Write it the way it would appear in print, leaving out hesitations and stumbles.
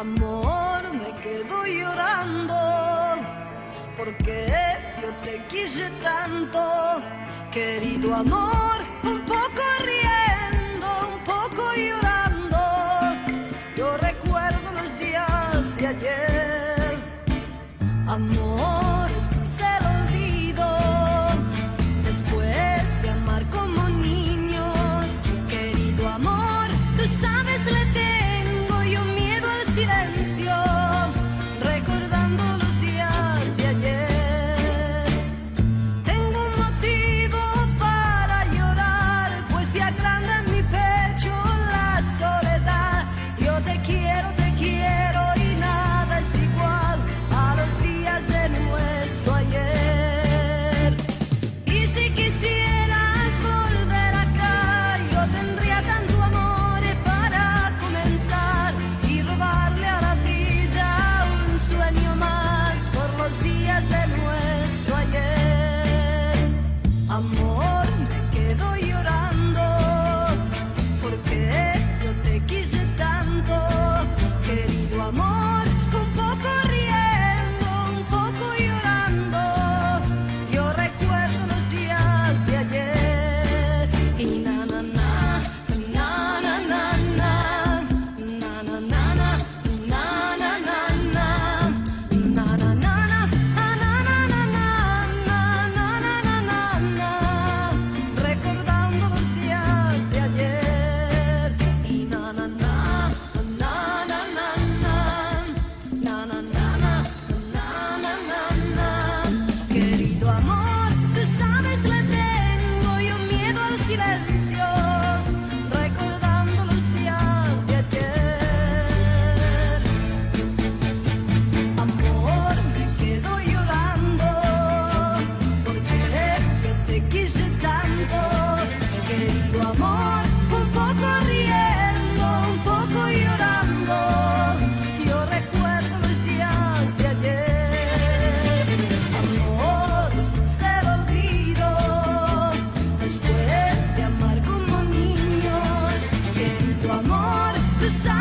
Amor, me quedo llorando porque yo te quise tanto, querido amor, un poco riendo, un poco llorando. Yo recuerdo los días de ayer, amor, es dulce el olvido, después de amar como niños, querido amor, tú sabes le tengo yo miedo al silencio, recordando los días de ayer. Tengo un motivo para llorar, pues se agranda en mi pecho la soledad. Yo te quiero y nada es igual a los días de nuestro ayer. Y si quisieras volver acá, yo tendría tanto amor para comenzar y robarle a la vida un sueño más por los días de nuestro ayer. Amor, me quedo llorando porque yo te quise tanto, querido amor, un poco riendo, un poco llorando. Yo recuerdo los días de ayer y na na na na na na na na na na na na na na na na, recordando los días de ayer y na na na na na na na na na na. Querido amor, tú sabes le tengo yo miedo al silencio, recordando los días de ayer. Amor, me quedo llorando porque yo te quise tanto, querido amor, un poco riendo, un poco llorando. Yo recuerdo los días de ayer. Amor, es dulce el olvido, después de amar como niños, querido amor, tú sabes